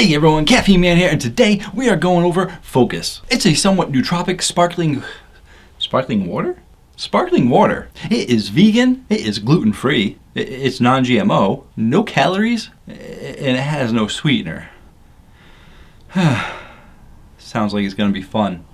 Hey everyone, Caffeine Man here, and today we are going over Phocus. It's a somewhat nootropic sparkling water? Sparkling water. It is vegan, it is gluten-free, it's non-GMO, no calories, and it has no sweetener. Sounds like it's gonna be fun.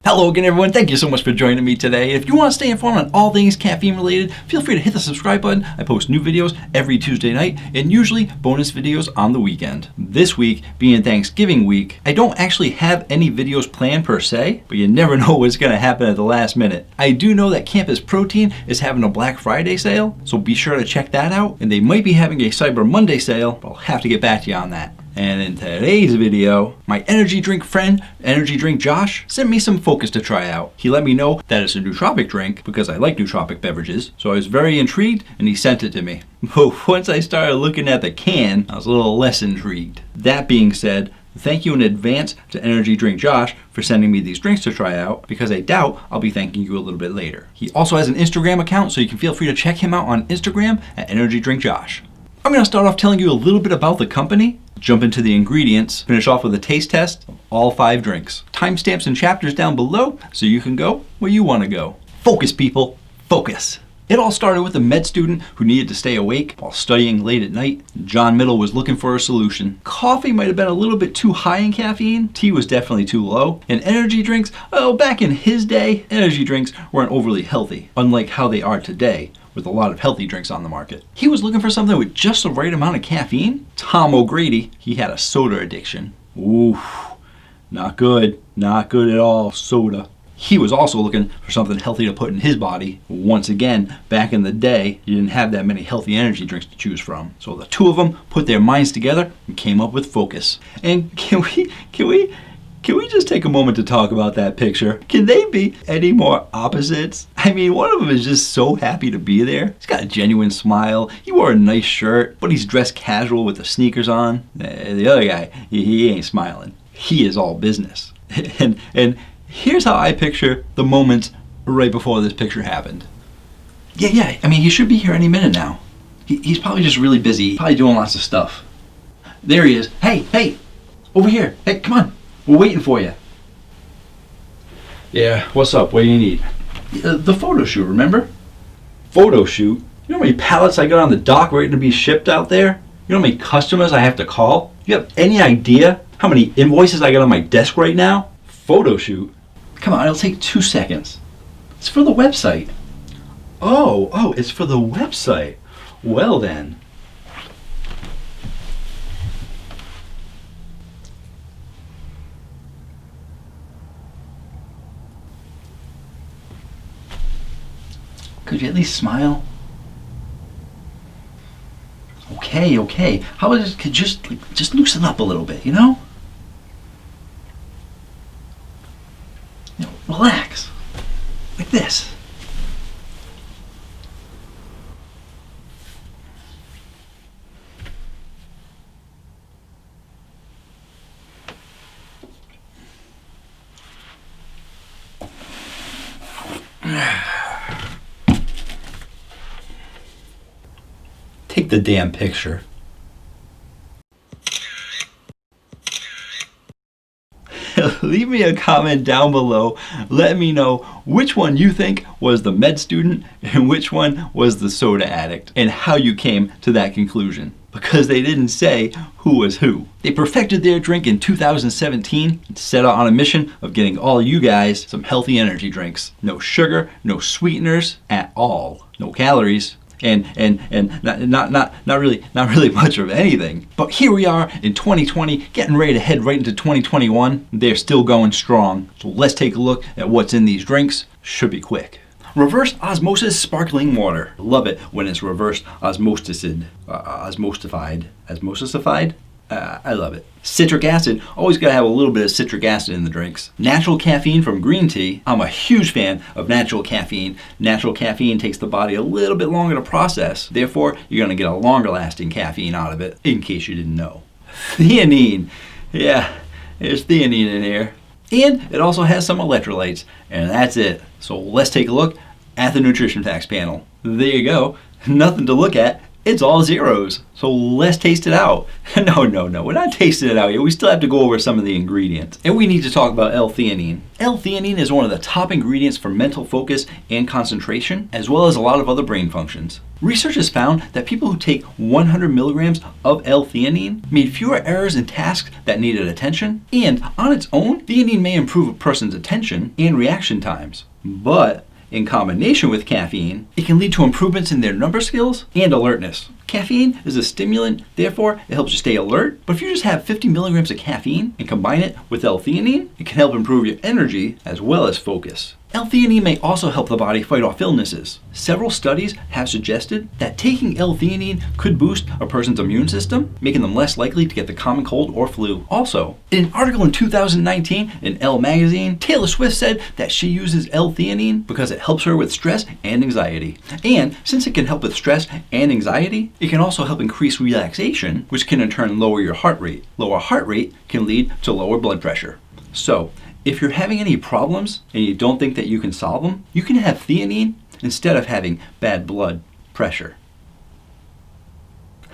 Hello again everyone, thank you so much for joining me today. If you want to stay informed on all things caffeine related, feel free to hit the subscribe button. I post new videos every Tuesday night and usually bonus videos on the weekend. This week, being Thanksgiving week, I don't actually have any videos planned per se, but you never know what's going to happen at the last minute. I do know that Campus Protein is having a Black Friday sale, so be sure to check that out. And they might be having a Cyber Monday sale, but I'll have to get back to you on that. And in today's video, my energy drink friend, Energy Drink Josh, sent me some Phocus to try out. He let me know that it's a nootropic drink because I like nootropic beverages, so I was very intrigued and he sent it to me. But once I started looking at the can, I was a little less intrigued. That being said, thank you in advance to Energy Drink Josh for sending me these drinks to try out, because I doubt I'll be thanking you a little bit later. He also has an Instagram account, so you can feel free to check him out on Instagram at Energy Drink Josh. I'm going to start off telling you a little bit about the company, jump into the ingredients, finish off with a taste test of all 5 drinks. Timestamps and chapters down below so you can go where you want to go. Focus, people, focus. It all started with a med student who needed to stay awake while studying late at night. John Middle was looking for a solution. Coffee might have been a little bit too high in caffeine, tea was definitely too low, and energy drinks, back in his day, energy drinks weren't overly healthy, unlike how they are today, with a lot of healthy drinks on the market. He was looking for something with just the right amount of caffeine. Tom O'Grady, he had a soda addiction. Ooh, not good at all, soda. He was also looking for something healthy to put in his body. Once again, back in the day, you didn't have that many healthy energy drinks to choose from. So the two of them put their minds together and came up with Phocus. And can we just take a moment to talk about that picture? Can they be any more opposites? I mean, one of them is just so happy to be there. He's got a genuine smile. He wore a nice shirt, but he's dressed casual with the sneakers on. The other guy, he ain't smiling. He is all business. And here's how I picture the moments right before this picture happened. Yeah, I mean, he should be here any minute now. He's probably just really busy, probably doing lots of stuff. There he is. Hey, over here. Hey, come on. We're waiting for you. Yeah, what's up? What do you need? The Photoshoot, remember? Photoshoot? You know how many pallets I got on the dock waiting to be shipped out there? You know how many customers I have to call? You have any idea how many invoices I got on my desk right now? Photoshoot? Come on, it'll take 2 seconds. It's for the website. Oh, it's for the website. Well then. Could you at least smile? Okay. How about just loosen up a little bit, you know? Relax. Like this. Take the damn picture. Leave me a comment down below. Let me know which one you think was the med student and which one was the soda addict, and how you came to that conclusion. Because they didn't say who was who. They perfected their drink in 2017 and set out on a mission of getting all you guys some healthy energy drinks. No sugar, no sweeteners at all. No calories. And not really much of anything. But here we are in 2020, getting ready to head right into 2021. They're still going strong. So let's take a look at what's in these drinks. Should be quick. Reverse osmosis sparkling water. Love it when it's reverse osmosified. I love it. Citric acid, always gotta have a little bit of citric acid in the drinks. Natural caffeine from green tea. I'm a huge fan of natural caffeine. Natural caffeine takes the body a little bit longer to process. Therefore, you're gonna get a longer lasting caffeine out of it, in case you didn't know. Theanine. Yeah, there's theanine in here. And it also has some electrolytes, and that's it. So let's take a look at the nutrition facts panel. There you go. Nothing to look at. It's all zeros. So let's taste it out. No, we're not tasting it out yet. We still have to go over some of the ingredients. And we need to talk about L-theanine. L-theanine is one of the top ingredients for mental focus and concentration, as well as a lot of other brain functions. Research has found that people who take 100 milligrams of L-theanine made fewer errors in tasks that needed attention, and on its own, theanine may improve a person's attention and reaction times. But in combination with caffeine, it can lead to improvements in their number skills and alertness. Caffeine is a stimulant, therefore it helps you stay alert, but if you just have 50 milligrams of caffeine and combine it with L-theanine, it can help improve your energy as well as focus. L-theanine may also help the body fight off illnesses. Several studies have suggested that taking L-theanine could boost a person's immune system, making them less likely to get the common cold or flu. Also, in an article in 2019 in Elle magazine, Taylor Swift said that she uses L-theanine because it helps her with stress and anxiety. And since it can help with stress and anxiety, it can also help increase relaxation, which can in turn lower your heart rate. Lower heart rate can lead to lower blood pressure. So, if you're having any problems and you don't think that you can solve them, you can have theanine instead of having bad blood pressure.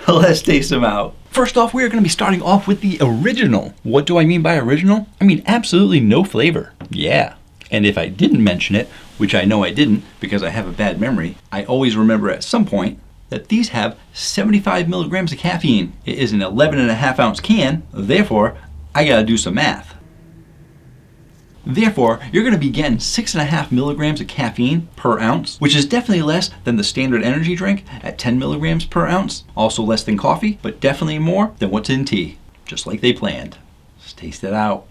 Let's taste them out. First off, we are going to be starting off with the original. What do I mean by original? I mean absolutely no flavor. Yeah. And if I didn't mention it, which I know I didn't because I have a bad memory, I always remember at some point that these have 75 milligrams of caffeine. It is an 11.5 ounce can, therefore I gotta do some math. Therefore, you're going to be getting 6.5 milligrams of caffeine per ounce, which is definitely less than the standard energy drink at 10 milligrams per ounce. Also less than coffee, but definitely more than what's in tea, just like they planned. Let's taste it out.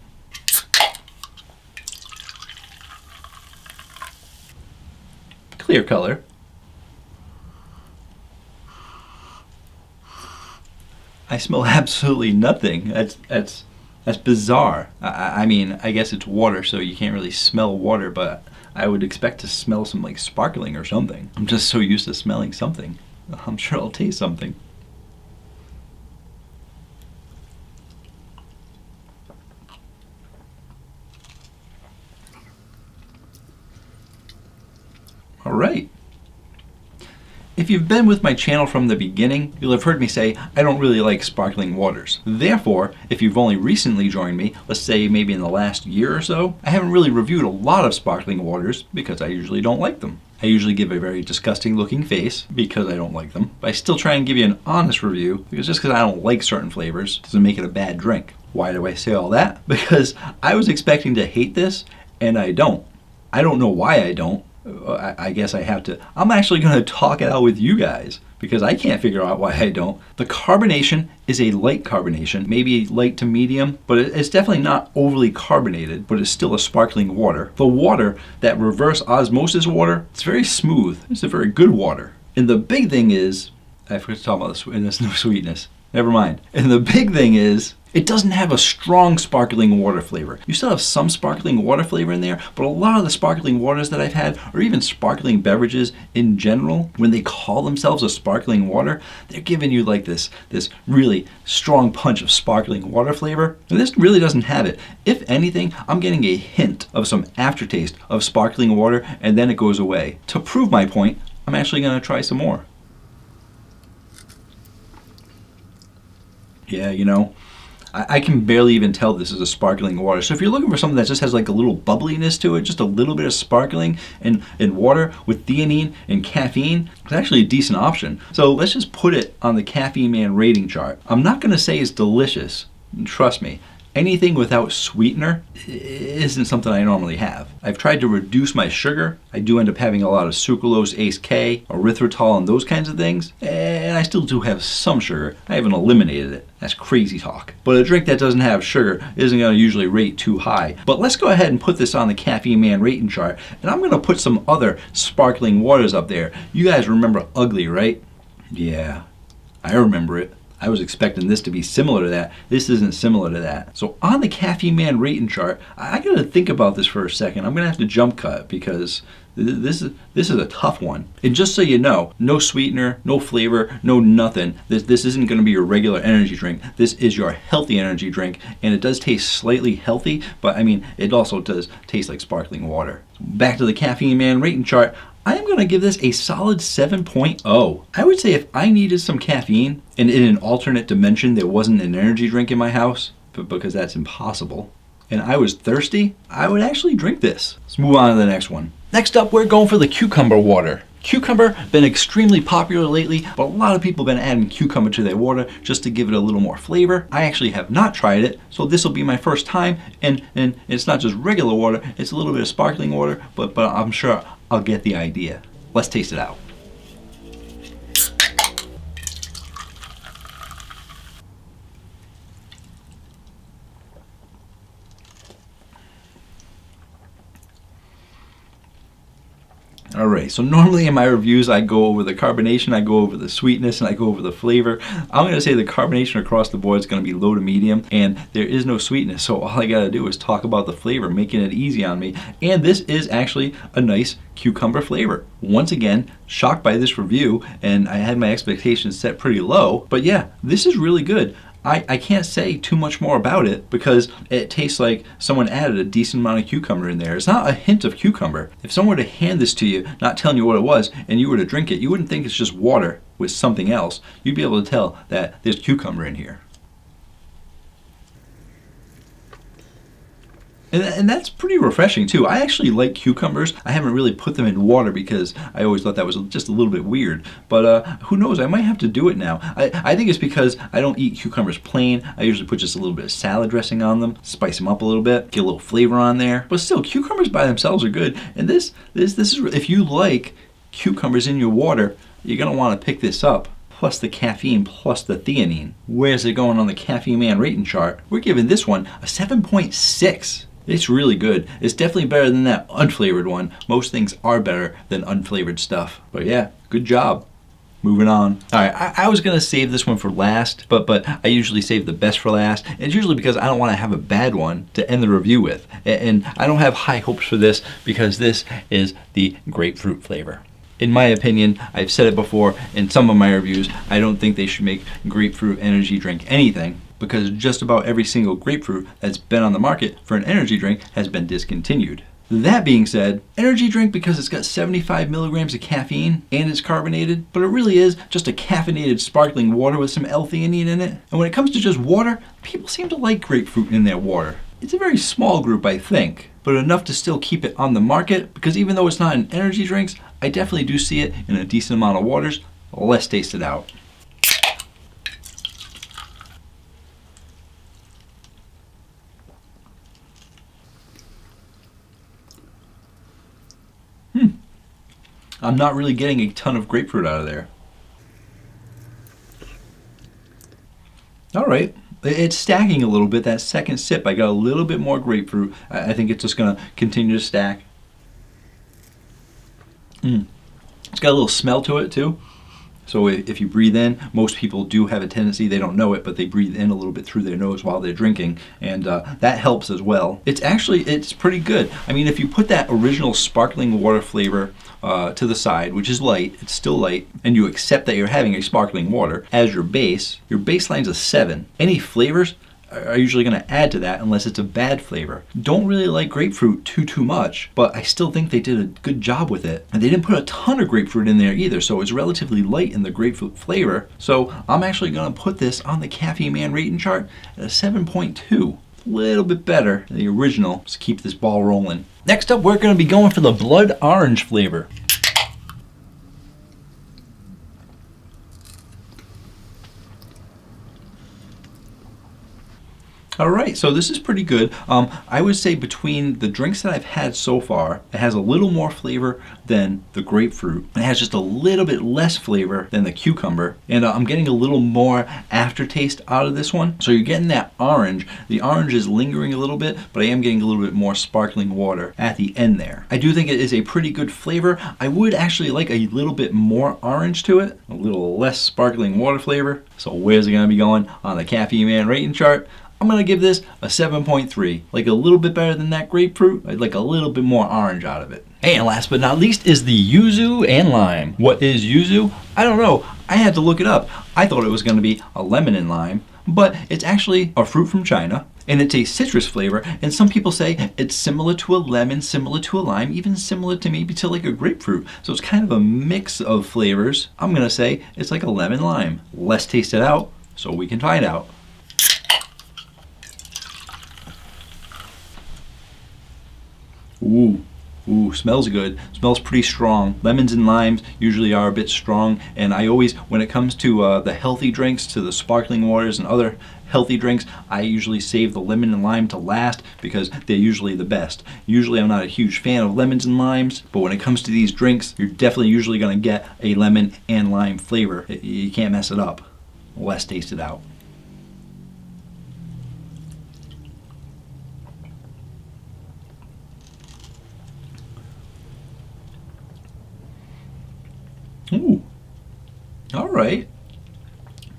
Clear color. I smell absolutely nothing. That's bizarre. I mean, I guess it's water, so you can't really smell water, but I would expect to smell some like sparkling or something. I'm just so used to smelling something. I'm sure I'll taste something. All right. If you've been with my channel from the beginning, you'll have heard me say I don't really like sparkling waters. Therefore, if you've only recently joined me, let's say maybe in the last year or so, I haven't really reviewed a lot of sparkling waters because I usually don't like them. I usually give a very disgusting looking face because I don't like them, but I still try and give you an honest review because just because I don't like certain flavors doesn't make it a bad drink. Why do I say all that? Because I was expecting to hate this and I don't. I don't know why I don't. I guess I have to. I'm actually going to talk it out with you guys because I can't figure out why I don't. The carbonation is a light carbonation, maybe light to medium, but it's definitely not overly carbonated, but it's still a sparkling water. The water, that reverse osmosis water, it's very smooth. It's a very good water. And the big thing is, I forgot to talk about this, and there's no sweetness. Never mind. And the big thing is, it doesn't have a strong sparkling water flavor. You still have some sparkling water flavor in there, but a lot of the sparkling waters that I've had, or even sparkling beverages in general, when they call themselves a sparkling water, they're giving you like this really strong punch of sparkling water flavor. And this really doesn't have it. If anything, I'm getting a hint of some aftertaste of sparkling water, and then it goes away. To prove my point, I'm actually going to try some more. Yeah, you know, I can barely even tell this is a sparkling water. So if you're looking for something that just has like a little bubbliness to it, just a little bit of sparkling and water with theanine and caffeine, it's actually a decent option. So let's just put it on the Caffeine Man rating chart. I'm not going to say it's delicious. Trust me. Anything without sweetener isn't something I normally have. I've tried to reduce my sugar. I do end up having a lot of sucralose, ACE-K, erythritol, and those kinds of things. And I still do have some sugar. I haven't eliminated it. That's crazy talk. But a drink that doesn't have sugar isn't going to usually rate too high. But let's go ahead and put this on the Caffeine Man rating chart. And I'm going to put some other sparkling waters up there. You guys remember Ugly, right? Yeah, I remember it. I was expecting this to be similar to that. This isn't similar to that. So on the Caffeine Man rating chart, I gotta think about this for a second. I'm gonna have to jump cut because this is a tough one. And just so you know, no sweetener, no flavor, no nothing. This isn't gonna be your regular energy drink. This is your healthy energy drink, and it does taste slightly healthy, but I mean, it also does taste like sparkling water. Back to the Caffeine Man rating chart. I am going to give this a solid 7.0. I would say if I needed some caffeine and in an alternate dimension there wasn't an energy drink in my house, but because that's impossible, and I was thirsty, I would actually drink this. Let's move on to the next one. Next up, we're going for the cucumber water. Cucumber, been extremely popular lately, but a lot of people have been adding cucumber to their water just to give it a little more flavor. I actually have not tried it, so this will be my first time, and it's not just regular water, it's a little bit of sparkling water, but I'm sure I'll get the idea. Let's taste it out. Alright, so normally in my reviews I go over the carbonation, I go over the sweetness, and I go over the flavor. I'm going to say the carbonation across the board is going to be low to medium, and there is no sweetness, so all I got to do is talk about the flavor, making it easy on me. And this is actually a nice cucumber flavor. Once again, shocked by this review, and I had my expectations set pretty low, but yeah, this is really good. I can't say too much more about it because it tastes like someone added a decent amount of cucumber in there. It's not a hint of cucumber. If someone were to hand this to you, not telling you what it was, and you were to drink it, you wouldn't think it's just water with something else. You'd be able to tell that there's cucumber in here. And that's pretty refreshing too. I actually like cucumbers. I haven't really put them in water because I always thought that was just a little bit weird. But who knows, I might have to do it now. I think it's because I don't eat cucumbers plain. I usually put just a little bit of salad dressing on them, spice them up a little bit, get a little flavor on there. But still, cucumbers by themselves are good. And this is, if you like cucumbers in your water, you're gonna want to pick this up. Plus the caffeine, plus the theanine. Where's it going on the Caffeine Man rating chart? We're giving this one a 7.6. It's really good. It's definitely better than that unflavored one. Most things are better than unflavored stuff. But yeah, good job. Moving on. All right, I was gonna save this one for last, but I usually save the best for last. It's usually because I don't want to have a bad one to end the review with. And I don't have high hopes for this because this is the grapefruit flavor. In my opinion, I've said it before in some of my reviews, I don't think they should make grapefruit energy drink anything, because just about every single grapefruit that's been on the market for an energy drink has been discontinued. That being said, energy drink because it's got 75 milligrams of caffeine and it's carbonated, but it really is just a caffeinated sparkling water with some L-theanine in it. And when it comes to just water, people seem to like grapefruit in their water. It's a very small group, I think, but enough to still keep it on the market, because even though it's not in energy drinks, I definitely do see it in a decent amount of waters. Let's taste it out. I'm not really getting a ton of grapefruit out of there. All right, it's stacking a little bit. That second sip, I got a little bit more grapefruit. I think it's just gonna continue to stack. It's got a little smell to it too. So if you breathe in, most people do have a tendency, they don't know it, but they breathe in a little bit through their nose while they're drinking, and that helps as well. It's pretty good. I mean, if you put that original sparkling water flavor to the side, which is light, it's still light, and you accept that you're having a sparkling water as your baseline's a 7. Any flavors are usually going to add to that unless it's a bad flavor. Don't really like grapefruit too much, but I still think they did a good job with it. And they didn't put a ton of grapefruit in there either, so it's relatively light in the grapefruit flavor. So I'm actually going to put this on the Caffeine Man rating chart at a 7.2. A little bit better than the original. Let's keep this ball rolling. Next up, we're going to be going for the blood orange flavor. All right, so this is pretty good. I would say between the drinks that I've had so far, it has a little more flavor than the grapefruit. It has just a little bit less flavor than the cucumber. And I'm getting a little more aftertaste out of this one. So you're getting that orange. The orange is lingering a little bit, but I am getting a little bit more sparkling water at the end there. I do think it is a pretty good flavor. I would actually like a little bit more orange to it, a little less sparkling water flavor. So where's it gonna be going on the Caffeine Man rating chart? I'm gonna give this a 7.3. Like a little bit better than that grapefruit. I'd like a little bit more orange out of it. And last but not least is the yuzu and lime. What is yuzu? I don't know. I had to look it up. I thought it was gonna be a lemon and lime, but it's actually a fruit from China, and it's a citrus flavor, and some people say it's similar to a lemon, similar to a lime, even similar to maybe to like a grapefruit. So it's kind of a mix of flavors. I'm gonna say it's like a lemon lime. Let's taste it out so we can find out. Ooh. Ooh, smells good. Smells pretty strong. Lemons and limes usually are a bit strong, and I always, when it comes to the healthy drinks, to the sparkling waters and other healthy drinks, I usually save the lemon and lime to last because they're usually the best. Usually I'm not a huge fan of lemons and limes, but when it comes to these drinks, you're definitely usually going to get a lemon and lime flavor. You can't mess it up. Let's taste it out. Ooh, all right.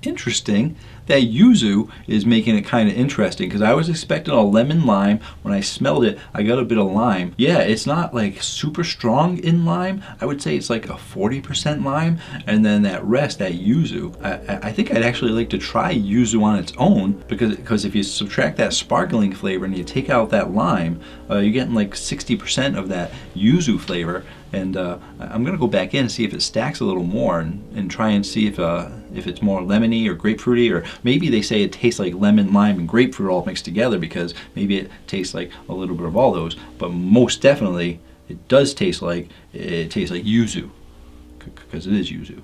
Interesting. That yuzu is making it kind of interesting because I was expecting a lemon lime. When I smelled it, I got a bit of lime. Yeah, it's not like super strong in lime. I would say it's like a 40% lime, and then that rest, that yuzu. I think I'd actually like to try yuzu on its own because if you subtract that sparkling flavor and you take out that lime, you're getting like 60% of that yuzu flavor. And I'm gonna go back in and see if it stacks a little more and try and see if it's more lemony or grapefruity, or maybe they say it tastes like lemon, lime, and grapefruit all mixed together because maybe it tastes like a little bit of all those. But most definitely, it does taste like yuzu because it is yuzu.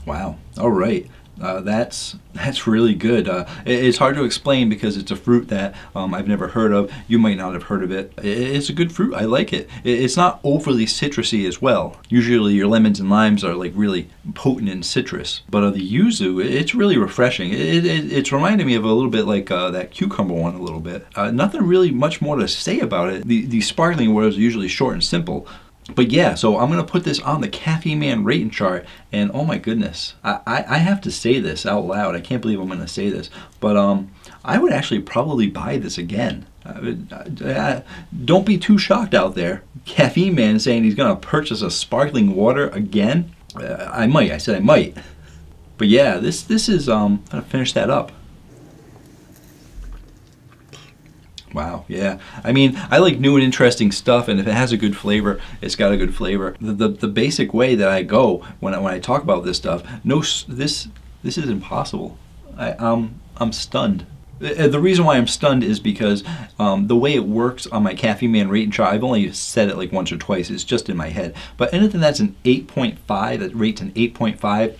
Wow. All right. That's really good. It's hard to explain because it's a fruit that I've never heard of. You might not have heard of it. It's a good fruit. I like it. It's not overly citrusy as well. Usually your lemons and limes are like really potent in citrus, but the yuzu, it's really refreshing. It's reminding me of a little bit like that cucumber one a little bit. Nothing really much more to say about it. These sparkling waters are usually short and simple. But yeah, so I'm going to put this on the Caffeine Man rating chart, and oh my goodness, I have to say this out loud. I can't believe I'm going to say this, but I would actually probably buy this again. Don't be too shocked out there. Caffeine Man saying he's going to purchase a sparkling water again. I might. I said I might. But yeah, this is I'm going to finish that up. Wow, yeah. I mean, I like new and interesting stuff, and if it has a good flavor, it's got a good flavor. The basic way that I go when I talk about this stuff, this is impossible. I'm stunned. The reason why I'm stunned is because the way it works on my Caffeine Man rating chart, I've only said it like once or twice. It's just in my head. But anything that's an 8.5, that rates an 8.5.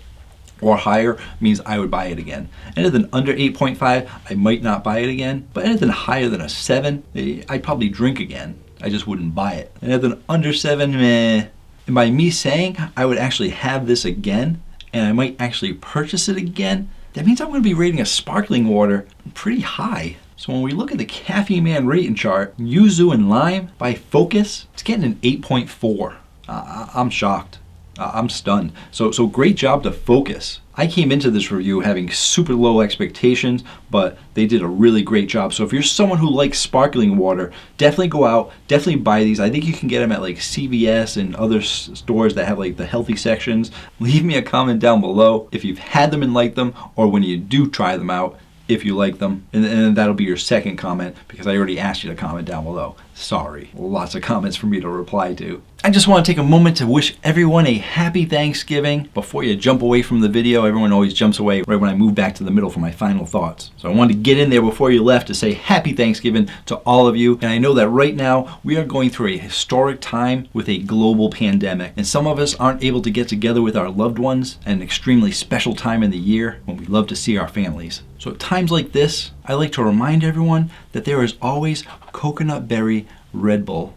Or higher means I would buy it again. Anything under 8.5, I might not buy it again. But anything higher than a 7, I'd probably drink again. I just wouldn't buy it. Anything under 7, meh. And by me saying I would actually have this again, and I might actually purchase it again, that means I'm going to be rating a sparkling water pretty high. So when we look at the Caffeine Man rating chart, Yuzu and Lime by Phocus, it's getting an 8.4. I'm shocked. I'm stunned. So great job to Phocus. I came into this review having super low expectations, but they did a really great job. So if you're someone who likes sparkling water, definitely go out, definitely buy these. I think you can get them at like CVS and other stores that have like the healthy sections. Leave me a comment down below if you've had them and liked them, or when you do try them out, if you like them, and that'll be your second comment because I already asked you to comment down below. Sorry, lots of comments for me to reply to. I just want to take a moment to wish everyone a happy Thanksgiving. Before you jump away from the video, everyone always jumps away right when I move back to the middle for my final thoughts. So I wanted to get in there before you left to say happy Thanksgiving to all of you. And I know that right now we are going through a historic time with a global pandemic. And some of us aren't able to get together with our loved ones at an extremely special time in the year when we love to see our families. So at times like this, I like to remind everyone that there is always coconut berry Red Bull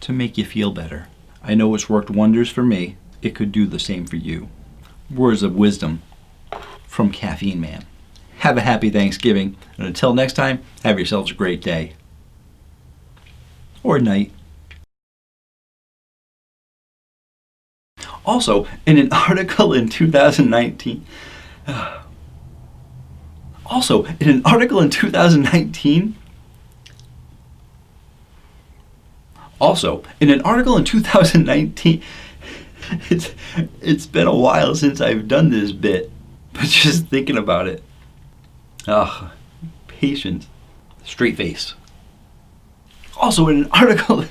to make you feel better. I know it's worked wonders for me. It could do the same for you. Words of wisdom from Caffeine Man. Have a happy Thanksgiving, and until next time, have yourselves a great day. Or night. Also, in an article in 2019, It's been a while since I've done this bit, but just thinking about it. Ugh, patience. Straight face. Also in an article.